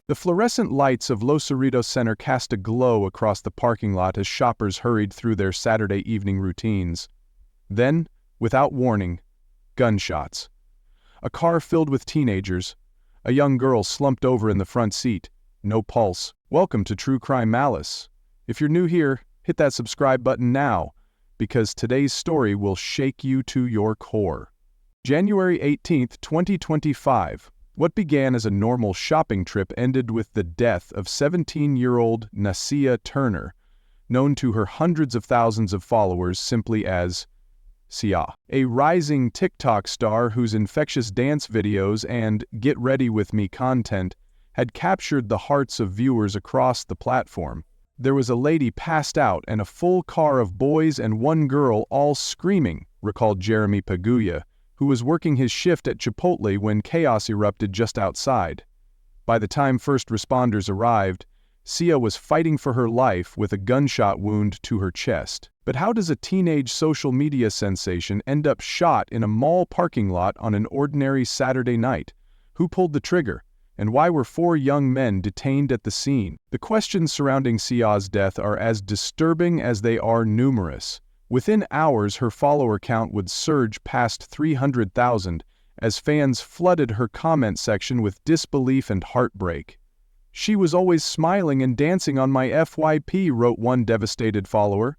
The fluorescent lights of Los Cerritos Center cast a glow across the parking lot as shoppers hurried through their Saturday evening routines. Then, without warning, gunshots. A car filled with teenagers. A young girl slumped over in the front seat. No pulse. Welcome to True Crime Malice. If you're new here, hit that subscribe button now, because today's story will shake you to your core. January 18, 2025. What began as a normal shopping trip ended with the death of 17-year-old Nasia Turner, known to her hundreds of thousands of followers simply as Sia, a rising TikTok star whose infectious dance videos and Get Ready With Me content had captured the hearts of viewers across the platform. There was a lady passed out and a full car of boys and one girl all screaming, recalled Jeremy Paguya, who was working his shift at Chipotle when chaos erupted just outside. By the time first responders arrived, Sia was fighting for her life with a gunshot wound to her chest. But how does a teenage social media sensation end up shot in a mall parking lot on an ordinary Saturday night? Who pulled the trigger? And why were 4 young men detained at the scene? The questions surrounding Sia's death are as disturbing as they are numerous. Within hours, her follower count would surge past 300,000 as fans flooded her comment section with disbelief and heartbreak. "She was always smiling and dancing on my FYP," wrote one devastated follower.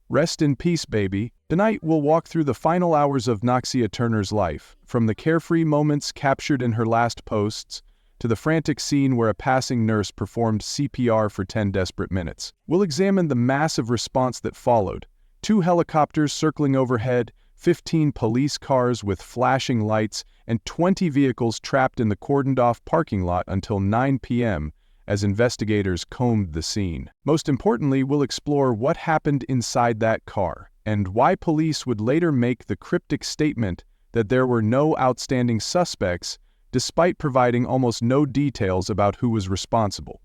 "Rest in peace, baby." Tonight we'll walk through the final hours of Nasia Turner's life, from the carefree moments captured in her last posts to the frantic scene where a passing nurse performed CPR for 10 desperate minutes. We'll examine the massive response that followed. 2 helicopters circling overhead, 15 police cars with flashing lights, and 20 vehicles trapped in the cordoned-off parking lot until 9 p.m. as investigators combed the scene. Most importantly, we'll explore what happened inside that car, and why police would later make the cryptic statement that there were no outstanding suspects, despite providing almost no details about who was responsible.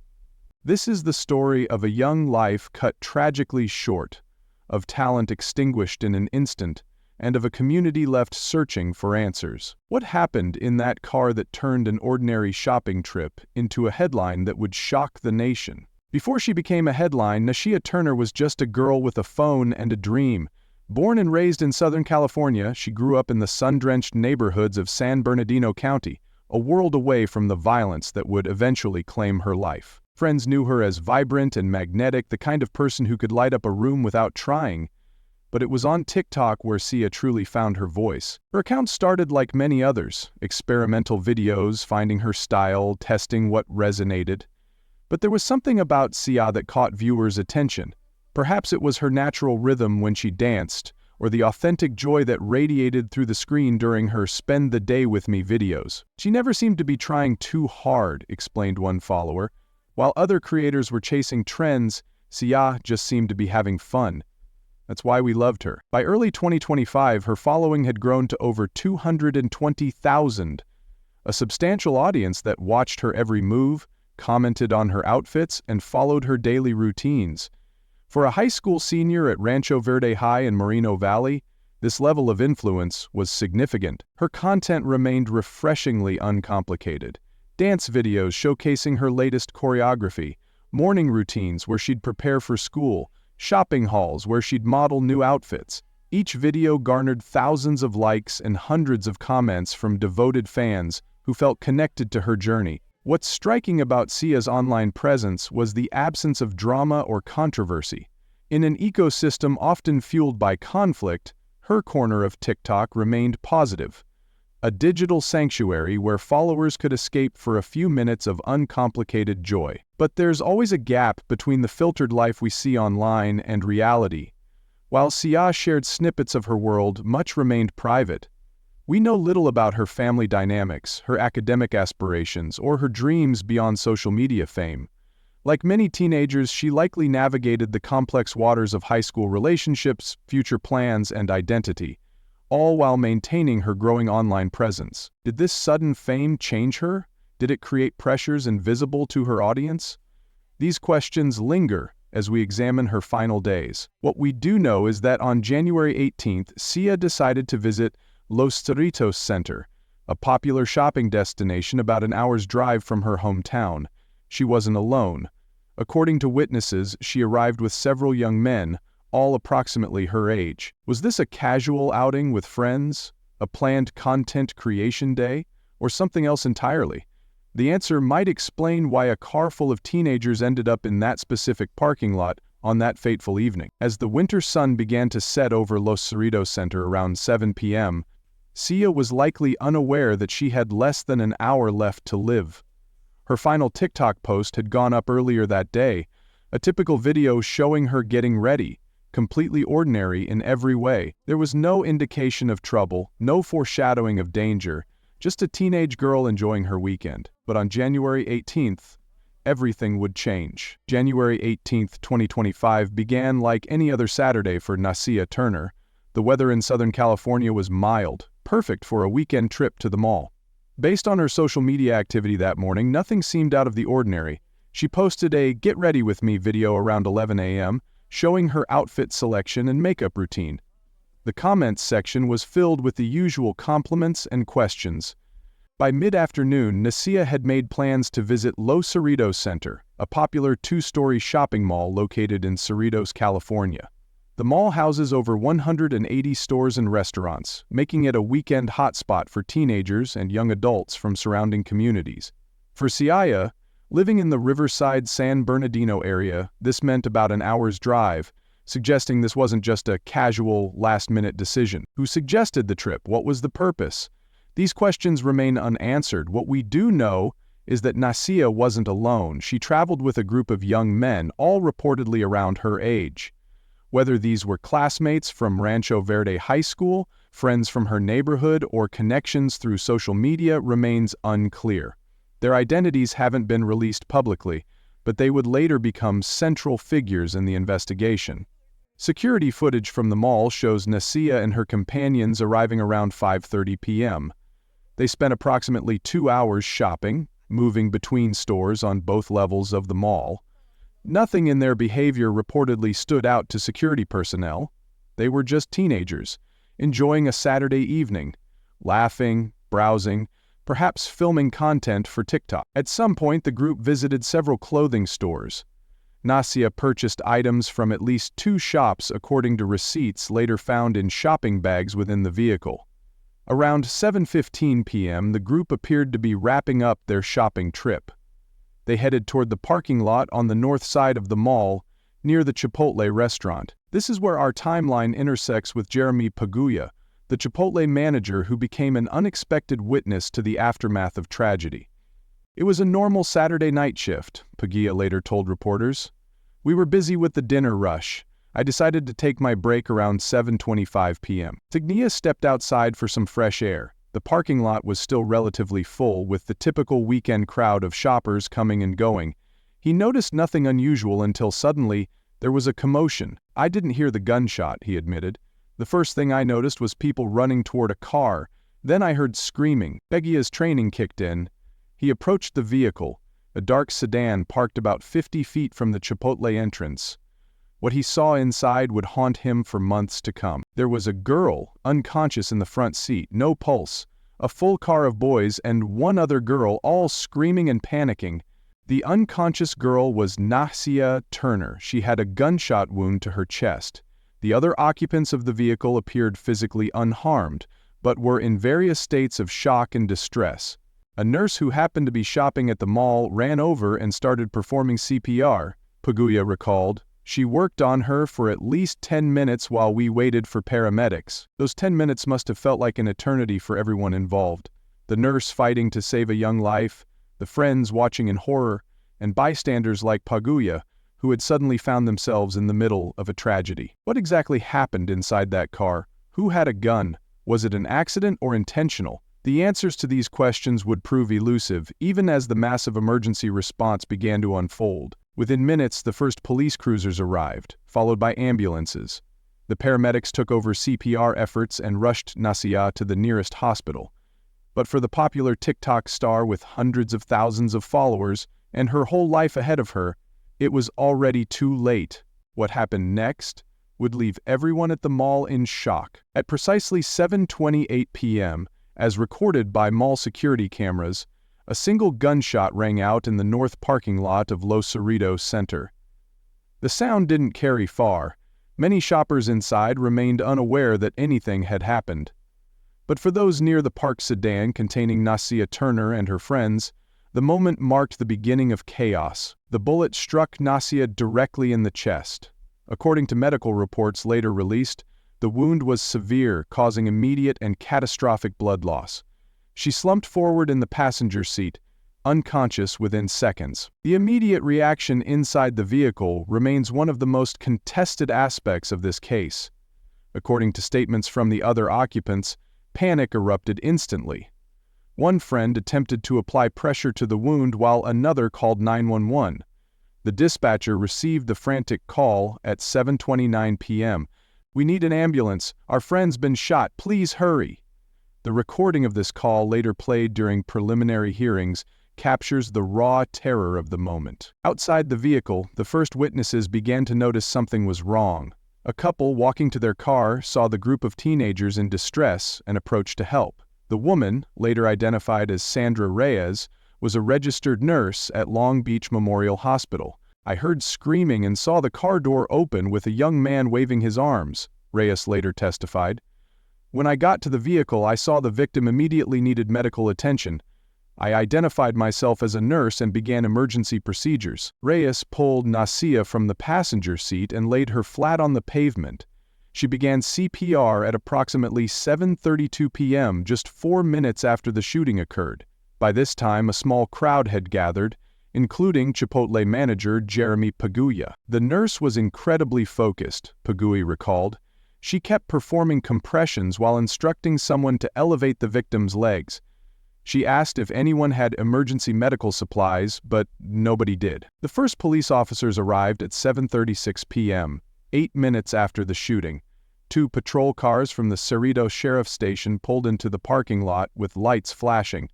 This is the story of a young life cut tragically short, of talent extinguished in an instant, and of a community left searching for answers. What happened in that car that turned an ordinary shopping trip into a headline that would shock the nation? Before she became a headline, Nasia Turner was just a girl with a phone and a dream. Born and raised in Southern California, she grew up in the sun-drenched neighborhoods of San Bernardino County, a world away from the violence that would eventually claim her life. Friends knew her as vibrant and magnetic, the kind of person who could light up a room without trying. But it was on TikTok where Sia truly found her voice. Her account started like many others, experimental videos, finding her style, testing what resonated. But there was something about Sia that caught viewers' attention. Perhaps it was her natural rhythm when she danced, or the authentic joy that radiated through the screen during her "Spend the Day With Me" videos. She never seemed to be trying too hard, explained one follower. While other creators were chasing trends, Sia just seemed to be having fun. That's why we loved her. By early 2025, her following had grown to over 220,000, a substantial audience that watched her every move, commented on her outfits, and followed her daily routines. For a high school senior at Rancho Verde High in Moreno Valley, this level of influence was significant. Her content remained refreshingly uncomplicated. Dance videos showcasing her latest choreography, morning routines where she'd prepare for school, shopping hauls where she'd model new outfits. Each video garnered thousands of likes and hundreds of comments from devoted fans who felt connected to her journey. What's striking about Sia's online presence was the absence of drama or controversy. In an ecosystem often fueled by conflict, her corner of TikTok remained positive. A digital sanctuary where followers could escape for a few minutes of uncomplicated joy. But there's always a gap between the filtered life we see online and reality. While Sia shared snippets of her world, much remained private. We know little about her family dynamics, her academic aspirations, or her dreams beyond social media fame. Like many teenagers, she likely navigated the complex waters of high school relationships, future plans, and identity, all while maintaining her growing online presence. Did this sudden fame change her? Did it create pressures invisible to her audience? These questions linger as we examine her final days. What we do know is that on January 18th, Sia decided to visit Los Cerritos Center, a popular shopping destination about an hour's drive from her hometown. she wasn't alone. According to witnesses, she arrived with several young men, all approximately her age. Was this a casual outing with friends, a planned content creation day, or something else entirely? The answer might explain why a car full of teenagers ended up in that specific parking lot on that fateful evening. As the winter sun began to set over Los Cerritos Center around 7 p.m., Sia was likely unaware that she had less than an hour left to live. Her final TikTok post had gone up earlier that day, a typical video showing her getting ready, completely ordinary in every way. There was no indication of trouble, no foreshadowing of danger, just a teenage girl enjoying her weekend. But on January 18th, everything would change. January 18th, 2025 began like any other Saturday for Nasia Turner. The weather in Southern California was mild, perfect for a weekend trip to the mall. Based on her social media activity that morning, nothing seemed out of the ordinary. She posted a "Get Ready With Me" video around 11 a.m., showing her outfit selection and makeup routine. The comments section was filled with the usual compliments and questions. By mid-afternoon, Nasia had made plans to visit Los Cerritos Center, a popular two-story shopping mall located in Cerritos, California. The mall houses over 180 stores and restaurants, making it a weekend hotspot for teenagers and young adults from surrounding communities. For Sia, living in the Riverside San Bernardino area, this meant about an hour's drive, suggesting this wasn't just a casual, last-minute decision. Who suggested the trip? What was the purpose? These questions remain unanswered. What we do know is that Nasia wasn't alone. She traveled with a group of young men, all reportedly around her age. Whether these were classmates from Rancho Verde High School, friends from her neighborhood, or connections through social media remains unclear. Their identities haven't been released publicly, but they would later become central figures in the investigation. Security footage from the mall shows Nasia and her companions arriving around 5:30 p.m. They spent approximately 2 hours shopping, moving between stores on both levels of the mall. Nothing in their behavior reportedly stood out to security personnel. They were just teenagers, enjoying a Saturday evening, laughing, browsing, perhaps filming content for TikTok. At some point, the group visited several clothing stores. Nasia purchased items from at least 2 shops according to receipts later found in shopping bags within the vehicle. Around 7:15 p.m., the group appeared to be wrapping up their shopping trip. They headed toward the parking lot on the north side of the mall, near the Chipotle restaurant. This is where our timeline intersects with Jeremy Paguya, the Chipotle manager who became an unexpected witness to the aftermath of tragedy. It was a normal Saturday night shift, Paguya later told reporters. We were busy with the dinner rush. I decided to take my break around 7:25 p.m. Paguya stepped outside for some fresh air. The parking lot was still relatively full, with the typical weekend crowd of shoppers coming and going. He noticed nothing unusual until suddenly there was a commotion. I didn't hear the gunshot, he admitted. The first thing I noticed was people running toward a car. Then I heard screaming. Paguya's training kicked in. He approached the vehicle, a dark sedan parked about 50 feet from the Chipotle entrance. What he saw inside would haunt him for months to come. There was a girl, unconscious in the front seat, no pulse, a full car of boys, and one other girl, all screaming and panicking. The unconscious girl was Nasia Turner. She had a gunshot wound to her chest. The other occupants of the vehicle appeared physically unharmed, but were in various states of shock and distress. A nurse who happened to be shopping at the mall ran over and started performing CPR, Paguya recalled. She worked on her for at least 10 minutes while we waited for paramedics. Those 10 minutes must have felt like an eternity for everyone involved. The nurse fighting to save a young life, the friends watching in horror, and bystanders like Paguya, who had suddenly found themselves in the middle of a tragedy. What exactly happened inside that car? Who had a gun? Was it an accident or intentional? The answers to these questions would prove elusive, even as the massive emergency response began to unfold. Within minutes, the first police cruisers arrived, followed by ambulances. The paramedics took over CPR efforts and rushed Nasia to the nearest hospital. But for the popular TikTok star with hundreds of thousands of followers and her whole life ahead of her, it was already too late. What happened next would leave everyone at the mall in shock. At precisely 7:28 p.m., as recorded by mall security cameras, A single gunshot rang out in the north parking lot of Los Cerritos Center. The sound didn't carry far. Many shoppers inside remained unaware that anything had happened. But for those near the parked sedan containing Nacia Turner and her friends, the moment marked the beginning of chaos. The bullet struck Nacia directly in the chest. According to medical reports later released, the wound was severe, causing immediate and catastrophic blood loss. She slumped forward in the passenger seat, unconscious within seconds. The immediate reaction inside the vehicle remains one of the most contested aspects of this case. According to statements from the other occupants, panic erupted instantly. One friend attempted to apply pressure to the wound while another called 911. The dispatcher received the frantic call at 7:29 p.m. "We need an ambulance. Our friend's been shot. Please hurry." The recording of this call, later played during preliminary hearings, captures the raw terror of the moment. Outside the vehicle, the first witnesses began to notice something was wrong. A couple walking to their car saw the group of teenagers in distress and approached to help. The woman, later identified as Sandra Reyes, was a registered nurse at Long Beach Memorial Hospital. "I heard screaming and saw the car door open with a young man waving his arms," Reyes later testified. "When I got to the vehicle, I saw the victim immediately needed medical attention. I identified myself as a nurse and began emergency procedures." Reyes pulled Nacia from the passenger seat and laid her flat on the pavement. She began CPR at approximately 7:32 p.m., just 4 minutes after the shooting occurred. By this time, a small crowd had gathered, including Chipotle manager Jeremy Paguya. "The nurse was incredibly focused," Paguya recalled. "She kept performing compressions while instructing someone to elevate the victim's legs. She asked if anyone had emergency medical supplies, but nobody did." The first police officers arrived at 7:36 p.m., 8 minutes after the shooting. 2 patrol cars from the Cerritos Sheriff's Station pulled into the parking lot with lights flashing.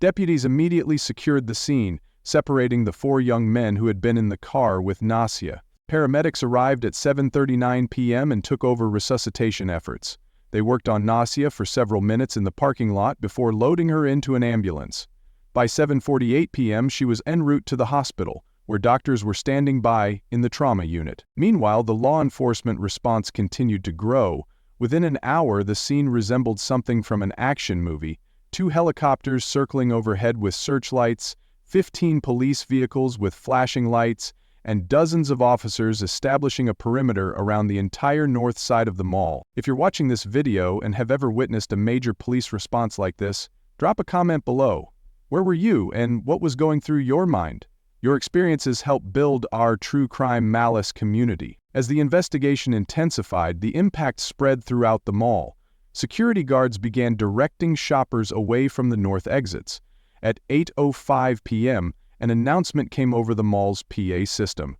Deputies immediately secured the scene, separating the 4 young men who had been in the car with Nacia. Paramedics arrived at 7:39 p.m. and took over resuscitation efforts. They worked on Nacia for several minutes in the parking lot before loading her into an ambulance. By 7:48 p.m. she was en route to the hospital, where doctors were standing by in the trauma unit. Meanwhile, the law enforcement response continued to grow. Within an hour, the scene resembled something from an action movie. 2 helicopters circling overhead with searchlights, 15 police vehicles with flashing lights, and dozens of officers establishing a perimeter around the entire north side of the mall. If you're watching this video and have ever witnessed a major police response like this, drop a comment below. Where were you, and what was going through your mind? Your experiences help build our True Crime Malice community. As the investigation intensified, the impact spread throughout the mall. Security guards began directing shoppers away from the north exits. At 8:05 p.m., an announcement came over the mall's PA system.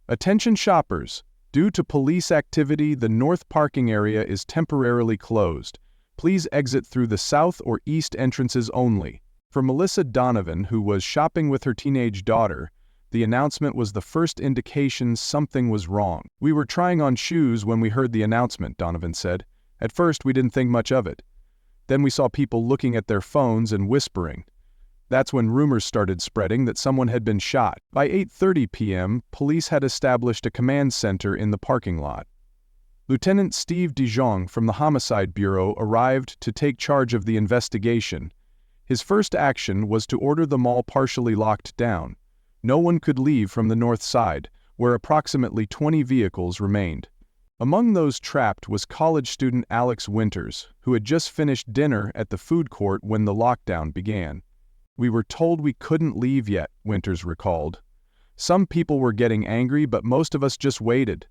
"Attention shoppers! Due to police activity, the north parking area is temporarily closed. Please exit through the south or east entrances only." For Melissa Donovan, who was shopping with her teenage daughter, the announcement was the first indication something was wrong. "We were trying on shoes when we heard the announcement," Donovan said. "At first, we didn't think much of it. Then we saw people looking at their phones and whispering. That's when rumors started spreading that someone had been shot." By 8:30 p.m., police had established a command center in the parking lot. Lieutenant Steve DeJong from the Homicide Bureau arrived to take charge of the investigation. His first action was to order the mall partially locked down. No one could leave from the north side, where approximately 20 vehicles remained. Among those trapped was college student Alex Winters, who had just finished dinner at the food court when the lockdown began. "We were told we couldn't leave yet," Winters recalled. "Some people were getting angry, but most of us just waited.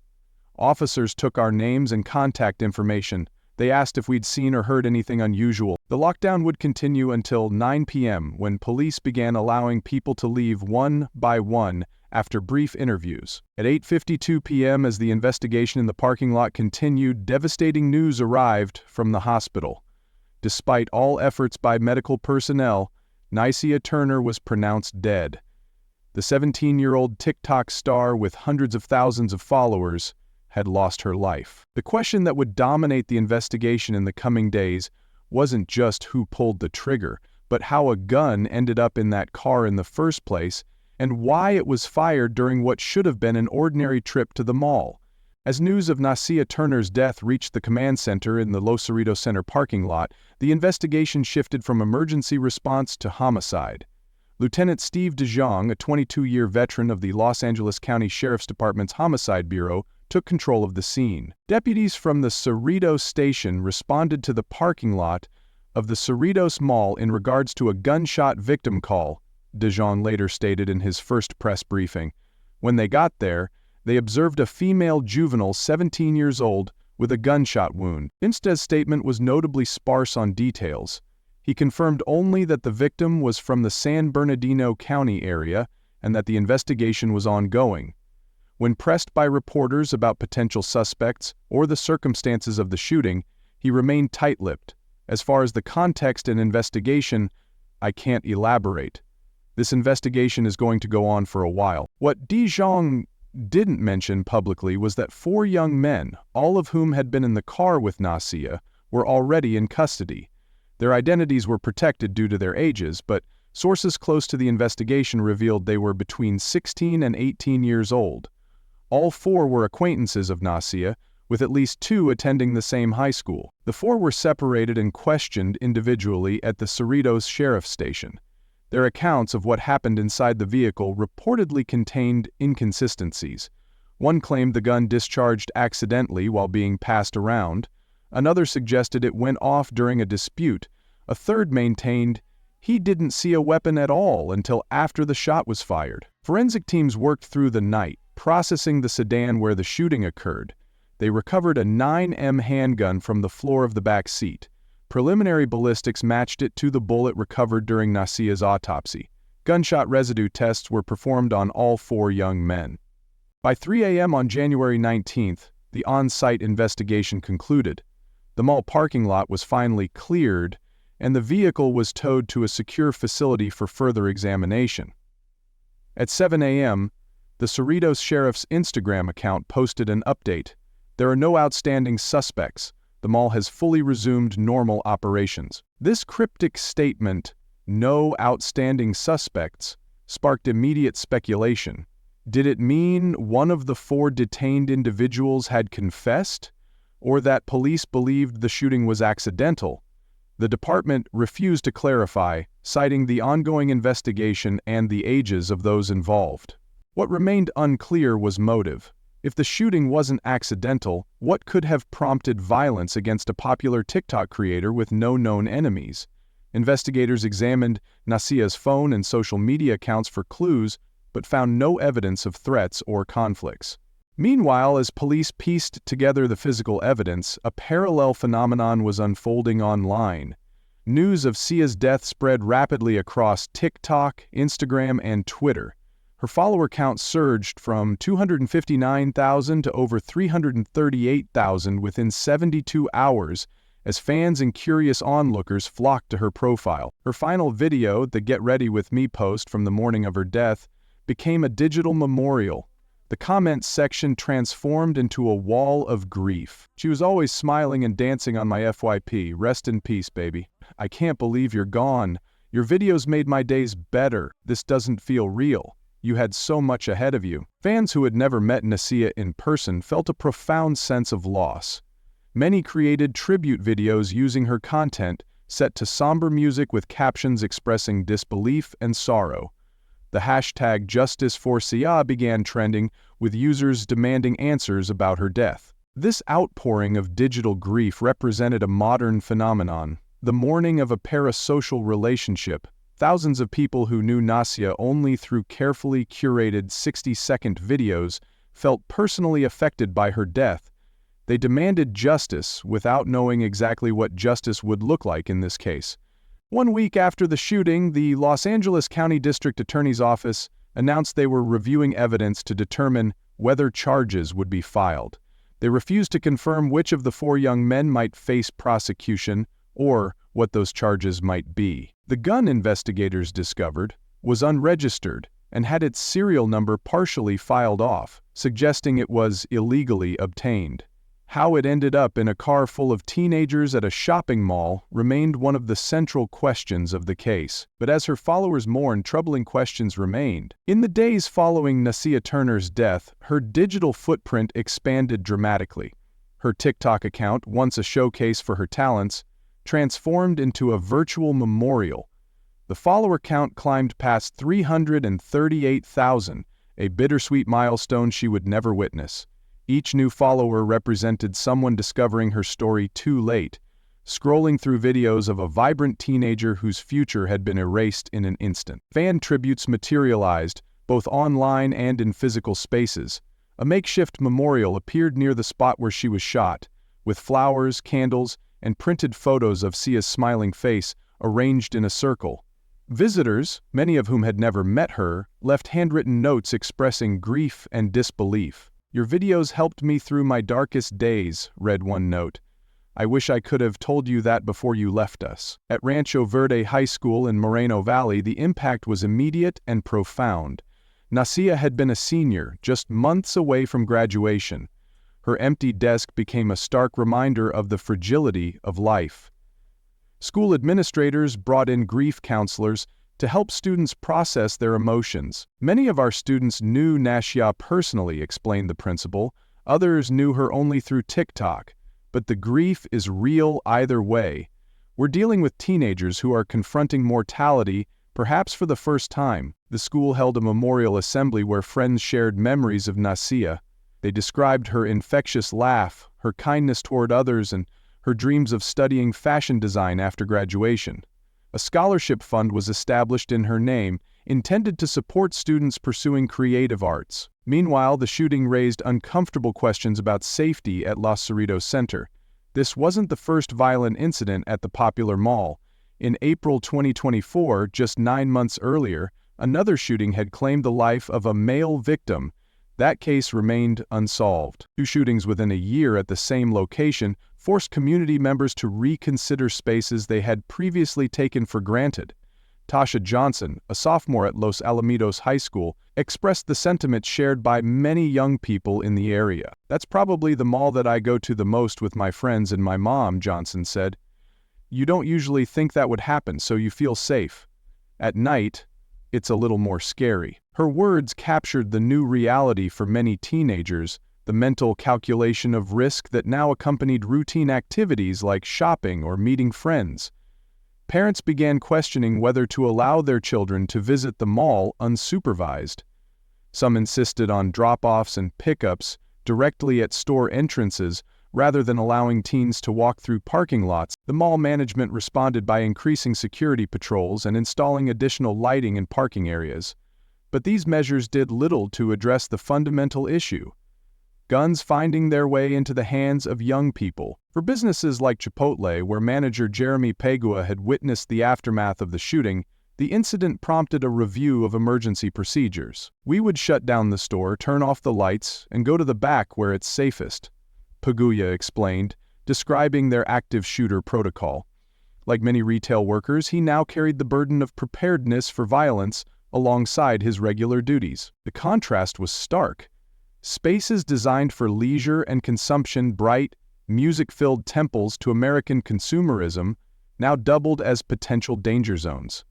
Officers took our names and contact information. They asked if we'd seen or heard anything unusual." The lockdown would continue until 9 p.m. when police began allowing people to leave one by one after brief interviews. At 8:52 p.m., as the investigation in the parking lot continued, devastating news arrived from the hospital. Despite all efforts by medical personnel, Nacia Turner was pronounced dead. The 17-year-old TikTok star with hundreds of thousands of followers had lost her life. The question that would dominate the investigation in the coming days wasn't just who pulled the trigger, but how a gun ended up in that car in the first place, and why it was fired during what should have been an ordinary trip to the mall. As news of Nasia Turner's death reached the command center in the Los Cerritos Center parking lot, the investigation shifted from emergency response to homicide. Lieutenant Steve DeJong, a 22-year veteran of the Los Angeles County Sheriff's Department's Homicide Bureau, took control of the scene. Deputies from the Cerritos station responded to the parking lot of the Cerritos Mall in regards to a gunshot victim call, DeJong later stated in his first press briefing. When they got there, they observed a female juvenile 17 years old with a gunshot wound. Instead's statement was notably sparse on details. He confirmed only that the victim was from the San Bernardino County area and that the investigation was ongoing. When pressed by reporters about potential suspects or the circumstances of the shooting, he remained tight-lipped. As far as the context and investigation, I can't elaborate. This investigation is going to go on for a while. What DeJong didn't mention publicly was that 4 young men, all of whom had been in the car with Nasia, were already in custody. Their identities were protected due to their ages, but sources close to the investigation revealed they were between 16 and 18 years old. All 4 were acquaintances of Nasia, with at least 2 attending the same high school. The 4 were separated and questioned individually at the Cerritos Sheriff's Station. Their accounts of what happened inside the vehicle reportedly contained inconsistencies. One claimed the gun discharged accidentally while being passed around. Another suggested it went off during a dispute. A third maintained he didn't see a weapon at all until after the shot was fired. Forensic teams worked through the night, processing the sedan where the shooting occurred. They recovered a 9mm handgun from the floor of the back seat. Preliminary ballistics matched it to the bullet recovered during Nasia's autopsy. Gunshot residue tests were performed on all 4 young men. By 3 a.m. on January 19th, the on-site investigation concluded. The mall parking lot was finally cleared, and the vehicle was towed to a secure facility for further examination. At 7 a.m., the Cerritos Sheriff's Instagram account posted an update. There are no outstanding suspects. The mall has fully resumed normal operations. This cryptic statement, "no outstanding suspects," sparked immediate speculation. Did it mean one of the 4 detained individuals had confessed, or that police believed the shooting was accidental? The department refused to clarify, citing the ongoing investigation and the ages of those involved. What remained unclear was motive. If the shooting wasn't accidental, what could have prompted violence against a popular TikTok creator with no known enemies? Investigators examined Nasia's phone and social media accounts for clues, but found no evidence of threats or conflicts. Meanwhile, as police pieced together the physical evidence, a parallel phenomenon was unfolding online. News of Sia's death spread rapidly across TikTok, Instagram, and Twitter. Her follower count surged from 259,000 to over 338,000 within 72 hours as fans and curious onlookers flocked to her profile. Her final video, the "Get Ready With Me" post from the morning of her death, became a digital memorial. The comments section transformed into a wall of grief. "She was always smiling and dancing on my FYP. Rest in peace, baby. I can't believe you're gone. Your videos made my days better. This doesn't feel real. You had so much ahead of you." Fans who had never met Nasia in person felt a profound sense of loss. Many created tribute videos using her content, set to somber music with captions expressing disbelief and sorrow. The hashtag #JusticeForSia began trending, with users demanding answers about her death. This outpouring of digital grief represented a modern phenomenon, the mourning of a parasocial relationship. Thousands of people who knew Nasia only through carefully curated 60-second videos felt personally affected by her death. They demanded justice without knowing exactly what justice would look like in this case. 1 week after the shooting, the Los Angeles County District Attorney's Office announced they were reviewing evidence to determine whether charges would be filed. They refused to confirm which of the 4 young men might face prosecution or what those charges might be. The gun investigators discovered was unregistered and had its serial number partially filed off, suggesting it was illegally obtained. How it ended up in a car full of teenagers at a shopping mall remained one of the central questions of the case. But as her followers mourned, troubling questions remained. In the days following Nasia Turner's death, her digital footprint expanded dramatically. Her TikTok account, once a showcase for her talents, transformed into a virtual memorial. The follower count climbed past 338,000, a bittersweet milestone she would never witness. Each new follower represented someone discovering her story too late, scrolling through videos of a vibrant teenager whose future had been erased in an instant. Fan tributes materialized, both online and in physical spaces. A makeshift memorial appeared near the spot where she was shot, with flowers, candles, and printed photos of Sia's smiling face arranged in a circle. Visitors, many of whom had never met her, left handwritten notes expressing grief and disbelief. "Your videos helped me through my darkest days," read one note. "I wish I could have told you that before you left us." At Rancho Verde High School in Moreno Valley, the impact was immediate and profound. Nasia had been a senior, just months away from graduation. Her empty desk became a stark reminder of the fragility of life. School administrators brought in grief counselors to help students process their emotions. "Many of our students knew Nasia personally," explained the principal. "Others knew her only through TikTok. But the grief is real either way. We're dealing with teenagers who are confronting mortality, perhaps for the first time." The school held a memorial assembly where friends shared memories of Nasia. They described her infectious laugh, her kindness toward others, and her dreams of studying fashion design after graduation. A scholarship fund was established in her name, intended to support students pursuing creative arts. Meanwhile, the shooting raised uncomfortable questions about safety at Los Cerritos Center. This wasn't the first violent incident at the popular mall. In April 2024, just 9 months earlier, another shooting had claimed the life of a male victim. That case remained unsolved. 2 shootings within a year at the same location forced community members to reconsider spaces they had previously taken for granted. Tasha Johnson, a sophomore at Los Alamitos High School, expressed the sentiment shared by many young people in the area. "That's probably the mall that I go to the most with my friends and my mom," Johnson said. "You don't usually think that would happen, so you feel safe. At night, it's a little more scary." Her words captured the new reality for many teenagers, the mental calculation of risk that now accompanied routine activities like shopping or meeting friends. Parents began questioning whether to allow their children to visit the mall unsupervised. Some insisted on drop-offs and pickups directly at store entrances rather than allowing teens to walk through parking lots. The mall management responded by increasing security patrols and installing additional lighting in parking areas. But these measures did little to address the fundamental issue: guns finding their way into the hands of young people. For businesses like Chipotle, where manager Jeremy Pagua had witnessed the aftermath of the shooting, the incident prompted a review of emergency procedures. "We would shut down the store, turn off the lights, and go to the back where it's safest," Pagua explained, describing their active shooter protocol. Like many retail workers, he now carried the burden of preparedness for violence alongside his regular duties. The contrast was stark. Spaces designed for leisure and consumption, bright, music-filled temples to American consumerism, now doubled as potential danger zones.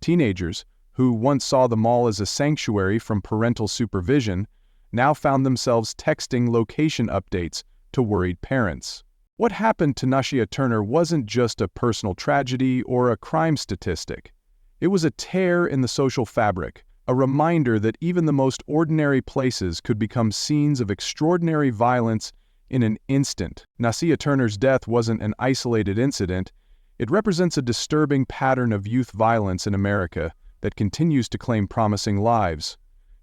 Teenagers, who once saw the mall as a sanctuary from parental supervision, now found themselves texting location updates to worried parents. What happened to Nasia Turner wasn't just a personal tragedy or a crime statistic. It was a tear in the social fabric, a reminder that even the most ordinary places could become scenes of extraordinary violence in an instant. Nasia Turner's death wasn't an isolated incident. It represents a disturbing pattern of youth violence in America that continues to claim promising lives.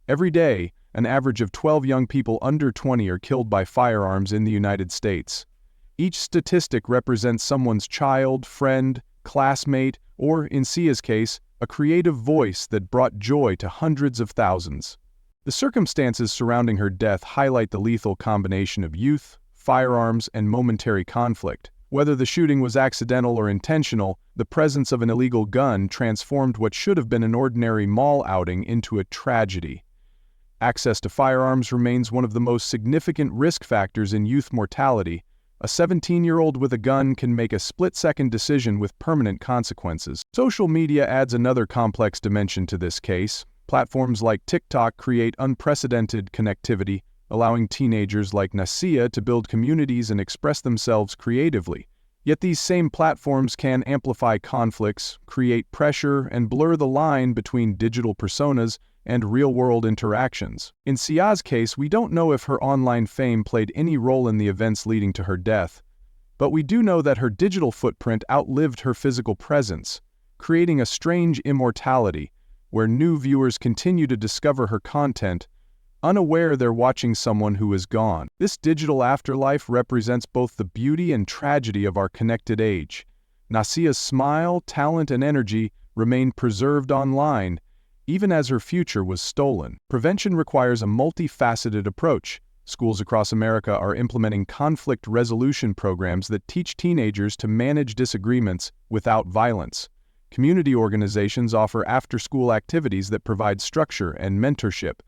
Every day, an average of 12 young people under 20 are killed by firearms in the United States. Each statistic represents someone's child, friend, classmate, or, in Sia's case, a creative voice that brought joy to hundreds of thousands. The circumstances surrounding her death highlight the lethal combination of youth, firearms, and momentary conflict. Whether the shooting was accidental or intentional, the presence of an illegal gun transformed what should have been an ordinary mall outing into a tragedy. Access to firearms remains one of the most significant risk factors in youth mortality. A 17-year-old with a gun can make a split-second decision with permanent consequences. Social media adds another complex dimension to this case. Platforms like TikTok create unprecedented connectivity, allowing teenagers like Nasia to build communities and express themselves creatively. Yet these same platforms can amplify conflicts, create pressure, and blur the line between digital personas and real-world interactions. In Sia's case, we don't know if her online fame played any role in the events leading to her death, but we do know that her digital footprint outlived her physical presence, creating a strange immortality where new viewers continue to discover her content, unaware they're watching someone who is gone. This digital afterlife represents both the beauty and tragedy of our connected age. Nasia's smile, talent, and energy remain preserved online, even as her future was stolen. Prevention requires a multifaceted approach. Schools across America are implementing conflict resolution programs that teach teenagers to manage disagreements without violence. Community organizations offer after-school activities that provide structure and mentorship.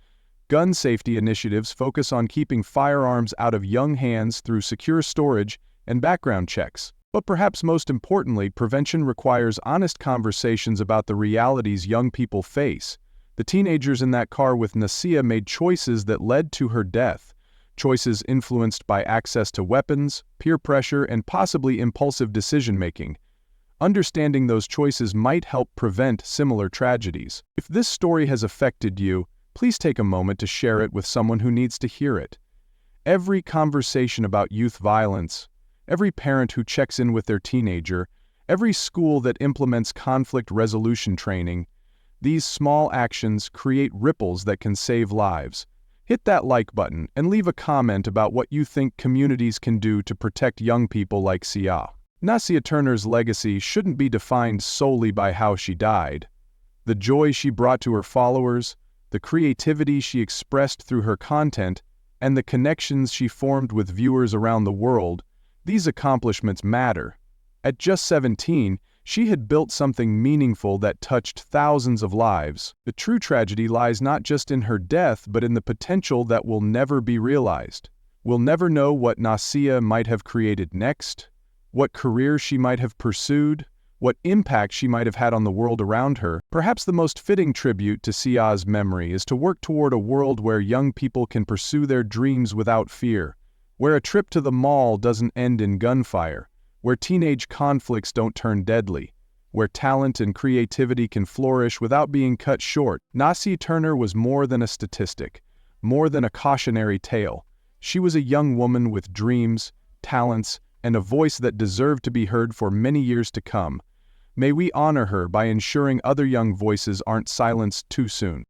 Gun safety initiatives focus on keeping firearms out of young hands through secure storage and background checks. But perhaps most importantly, prevention requires honest conversations about the realities young people face. The teenagers in that car with Nasia made choices that led to her death, choices influenced by access to weapons, peer pressure, and possibly impulsive decision-making. Understanding those choices might help prevent similar tragedies. If this story has affected you, please take a moment to share it with someone who needs to hear it. Every conversation about youth violence, every parent who checks in with their teenager, every school that implements conflict resolution training, these small actions create ripples that can save lives. Hit that like button and leave a comment about what you think communities can do to protect young people like Sia. Nasia Turner's legacy shouldn't be defined solely by how she died. The joy she brought to her followers, the creativity she expressed through her content, and the connections she formed with viewers around the world, these accomplishments matter. At just 17, she had built something meaningful that touched thousands of lives. The true tragedy lies not just in her death, but in the potential that will never be realized. We'll never know what Nasia might have created next, what career she might have pursued, what impact she might have had on the world around her. Perhaps the most fitting tribute to Sia's memory is to work toward a world where young people can pursue their dreams without fear, where a trip to the mall doesn't end in gunfire, where teenage conflicts don't turn deadly, where talent and creativity can flourish without being cut short. Nasia Turner was more than a statistic, more than a cautionary tale. She was a young woman with dreams, talents, and a voice that deserved to be heard for many years to come. May we honor her by ensuring other young voices aren't silenced too soon.